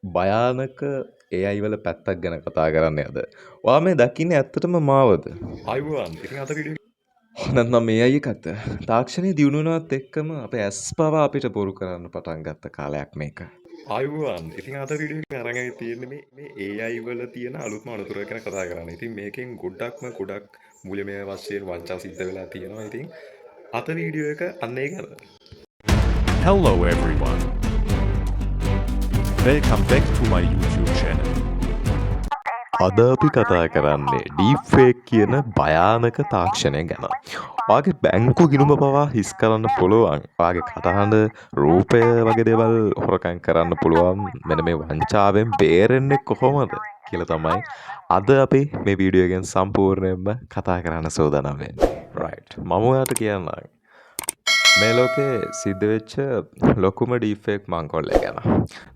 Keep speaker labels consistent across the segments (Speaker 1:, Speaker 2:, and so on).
Speaker 1: භයානක AI වල පැත්තක් ගැන කතා කරන්නේ අද. ඔයා මේ දකින්නේ ඇත්තටම මාවද?
Speaker 2: අයිබෝවන් ඉතින් අද වීඩියෝ
Speaker 1: නැත්නම් මේ අය එකක්ද? තාක්ෂණයේ දියුණු වෙනවත් එක්කම අපේ ඇස් පවා අපිට බොරු කරන්න පටන් ගත්ත කාලයක් මේක.
Speaker 2: අයිබෝවන් ඉතින් අද වීඩියෝ එක අරගෙන තියෙන්නේ මේ AI වල තියෙන අලුත්ම අනුතුර ගැන කතා කරන්න. ඉතින් මේකෙන් ගොඩක් මුලින්ම වශයෙන් වංචා සිද්ධ වෙලා තියෙනවා. ඉතින් අද වීඩියෝ එක අන්න ඒක අර.
Speaker 3: Hello everyone. Welcome back to my YouTube channel.
Speaker 1: අද අපි කතා කරන්නේ deepfake කියන භයානක තාක්ෂණය ගැන. ඔයාගේ බැංකු ගිණුම පවා හිස් කරන්න පුළුවන්. ඔයාගේ කටහඬ, රූපය වගේ දේවල් හොරකම් කරන්න පුළුවන්. මෙන්න මේ වංචාවෙන් බේරෙන්නේ කොහොමද කියලා තමයි අද අපි මේ වීඩියෝ එකෙන් සම්පූර්ණයෙන්ම කතා කරන්න සූදානම් වෙන්නේ. right. මම ඔයාලට කියන්නම්. මේ ලෝකේ සිද්ධ වෙච්ච ලොකුම ඩීප්ෆේක් මංකොල්ලය ගැන.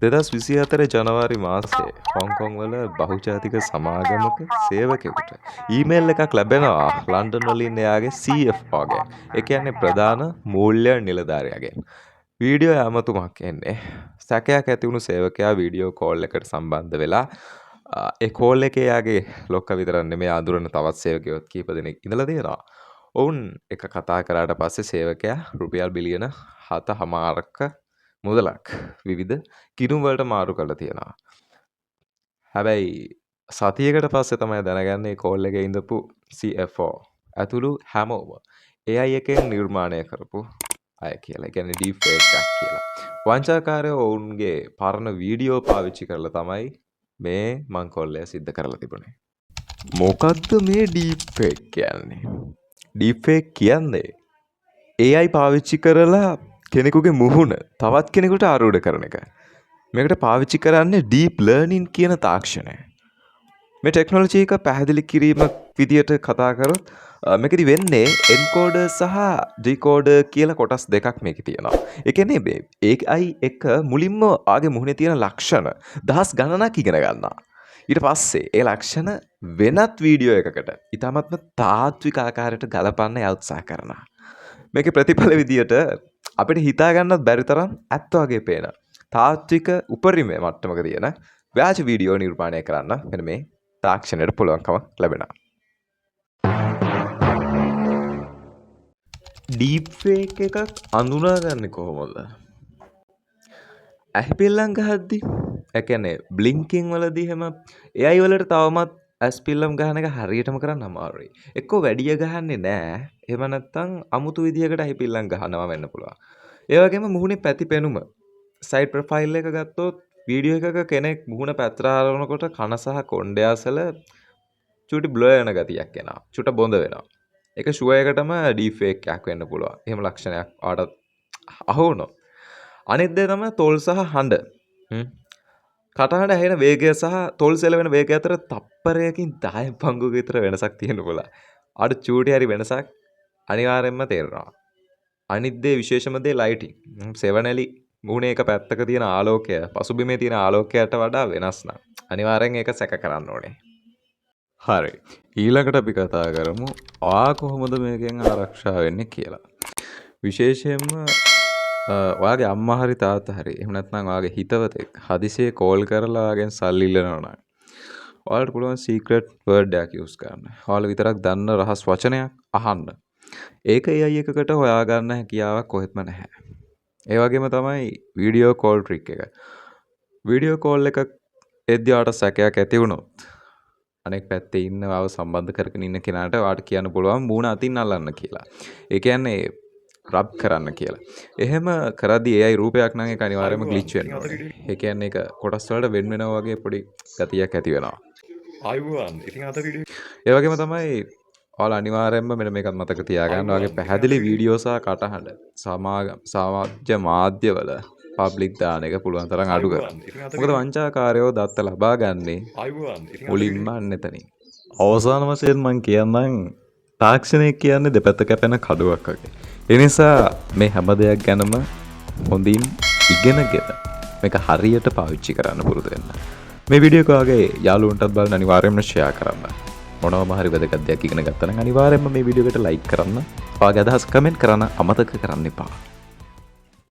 Speaker 1: 2024 ජනවාරි මාසයේ හොංකොං වල බහුජාතික සමාගමක සේවකයෙකුට ඊමේල් එකක් ලැබෙනවා ලන්ඩන් වලින් එයාගේ CFO ගෙන්. ඒ කියන්නේ ප්‍රධාන මූල්‍ය නිලධාරියාගෙන්. වීඩියෝ ඇමතුමක් එන්නේ. සැකයක් ඇති වුණු සේවකයා වීඩියෝ කෝල් එකට සම්බන්ධ වෙලා ඒ කෝල් එකේ එයාගේ ලොක්ක විතරක් නෙමෙයි අඳුරන තවත් සේවකයෝත් කීප දෙනෙක් ඉඳලා තියෙනවා. ඔවුන් එක කතා කරාට පස්සේ සේවකයා රුපියල් බිලියන 7.5ක මුදලක් විවිධ ගිණුම් වලට මාරු කරලා තියෙනවා. හැබැයි සතියකට පස්සේ තමයි දැනගන්නේ කෝල් එකේ ඉඳපු CFO ඇතුළු හැමෝම AI එකෙන් නිර්මාණය කරපු අය කියලා. ඒ කියන්නේ ඩීප් ෆේක් එකක් කියලා. වංචාකාරයෝ ඔවුන්ගේ පරණ වීඩියෝ පාවිච්චි කරලා තමයි මේ මංකොල්ලය සිද්ධ කරලා තිබුණේ. මොකද්ද මේ ඩීප් ෆේක් කියන්නේ? ඩීප්ෆේක් කියන්නේ AI පාවිච්චි කරලා කෙනෙකුගේ මුහුණ තවත් කෙනෙකුට ආරූඪ කරන එක. මේකට පාවිච්චි කරන්නේ ඩීප් ලර්නින් කියන තාක්ෂණය. මේ ටෙක්නොලොජි එක පැහැදිලි කිරීම විදියට කතා කරොත් මේකෙදි වෙන්නේ එන්කෝඩර් සහ ඩිකෝඩර් කියලා කොටස් දෙකක් මේකේ තියෙනවා. ඒ කියන්නේ මේ AI එක මුලින්ම ආගේ මුහුණේ තියෙන ලක්ෂණ දහස් ගණනක් ඉගෙන ගන්නවා. ඊට පස්සේ ඒ ලක්ෂණ වෙනත් වීඩියෝ එකකට ඉතාමත්ම තාත්වික ආකාරයට ගලපන්න උත්සාහ කරනවා. මේකේ ප්‍රතිඵල විදියට අපිට හිතා ගන්නත් බැරි තරම් ඇත්ත වගේ පේන තාත්වික උපරිම මට්ටමක තියෙන ව්‍යාජ වීඩියෝ නිර්මාණය කරන්න මෙන්න මේ තාක්ෂණයට පුළුවන්කම ලැබෙනවා. ඩීප් ෆේක් එකක් අඳුනාගන්නේ කොහොමද? ඇහිපිල්ලම් ගහද්දි ඒ කියන්නේ බ්ලින්කින් වලදී හැම AI වලට තවමත් ඇස්පිල්ලම් ගහන එක හරියටම කරන්න අමාරුයි. එක්කෝ වැඩිය ගහන්නේ නැහැ. එහෙම නැත්නම් අමුතු විදියකට ඇහිපිල්ලම් ගහනවා වෙන්න පුළුවන්. ඒ වගේම මුහුණේ පැති පෙනුම සයිඩ් ප්‍රොෆයිල් එක ගත්තොත් වීඩියෝ එකක කෙනෙක් මුහුණ පැත්තට හරවනකොට කන සහ කොණ්ඩේ අසල චුටි බ්ලර් යන ගතියක් එනවා. චුට බොඳ වෙනවා. ඒක ෂුවර් එකටම ඩීප් ෆේක් එකක් වෙන්න පුළුවන්. එහෙම ලක්ෂණයක් ආඩත් අහු වුණොත් අනිත් දේ තමයි තොල් සහ හඬ. කටහඬ ඇහෙන වේගය සහ තොල් සෙලවෙන වේගය අතර තප්පරයකින් 10 පංගුවක විතර වෙනසක් තියෙන්න පුළුවන්. අර චූටි හරි වෙනසක් අනිවාර්යෙන්ම තේරෙනවා. අනිත් දේ විශේෂම දේ ලයිටිං. සෙවණැලි මුහුණේ එක පැත්තක තියෙන ආලෝකය පසුබිමේ තියෙන ආලෝකයට වඩා වෙනස් නම් අනිවාර්යෙන් ඒක සැක කරන්න ඕනේ. හරි. ඊළඟට අපි කතා කරමු කොහොමද මේකෙන් ආරක්ෂා වෙන්නේ කියලා. විශේෂයෙන්ම ඔයාගේ අම්මා හරි තාත්තා හරි එහෙම නැත්නම් ඔයාගේ හිතවතෙක් හදිසියේ කෝල් කරලා ඔයාගෙන් සල්ලි ඉල්ලනවා නම් ඔයාලට පුළුවන් සීක්‍රට් වර්ඩ් එකක් යූස් කරන්න. ඔයාලා විතරක් දන්න රහස් වචනයක් අහන්න. ඒක AI එකකට හොයාගන්න හැකියාවක් කොහෙත්ම නැහැ. ඒ වගේම තමයි වීඩියෝ කෝල් ට්‍රික් එක. වීඩියෝ කෝල් එකක් එද්දී ඔයාට සැකයක් ඇති වුණොත් අනෙක් පැත්තේ ඉන්නවව සම්බන්ධ කරගෙන ඉන්න කෙනාට ඔයාට කියන්න පුළුවන් මූණ අතින් අල්ලන්න කියලා. ඒ කියන්නේ රබ් කරන්න කියලා. එහෙම කරද්දී AI රූපයක් නම් ඒක අනිවාර්යයෙන්ම ග්ලිච් වෙනවා. ඒ කියන්නේ ඒක කොටස් වලට වෙන වෙනවා වගේ පොඩි ගතියක් ඇති වෙනවා.
Speaker 2: අයිබෝවන් ඉතින් අද වීඩියෝ
Speaker 1: ඒ වගේම තමයි ඔයාලා අනිවාර්යයෙන්ම මෙන්න මේකත් මතක තියාගන්න. ඔයාගේ පැහැදිලි වීඩියෝ සහ කටහඬ සමාජ මාධ්‍යවල පබ්ලික් දාන එක පුළුවන් තරම් අඩු කරන්න. මොකද වංචාකාරයෝ දත්ත ලබා ගන්නේ මුලින්ම අන්නතනින්. අවසාන වශයෙන් මම කියන්නම් තාක්ෂණය කියන්නේ දෙපැත්ත කැපෙන කඩුවක් වගේ. ඒ නිසා මේ හැම දෙයක් ගැනම හොඳින් ඉගෙනගෙන මේක හරියට පාවිච්චි කරන්න පුරුදු වෙන්න. මේ වීඩියෝ එක ඔයාගේ යාළුවන්ටත් බලන්න අනිවාර්යයෙන්ම ෂෙයා කරන්න. මොනවම හරි වැදගත් දෙයක් ඉගෙන ගත්තා නම් අනිවාර්යයෙන්ම මේ වීඩියෝ එකට ලයික් කරන්න. ඔයාගේ අදහස් කමෙන්ට් කරන්න අමතක කරන්න එපා.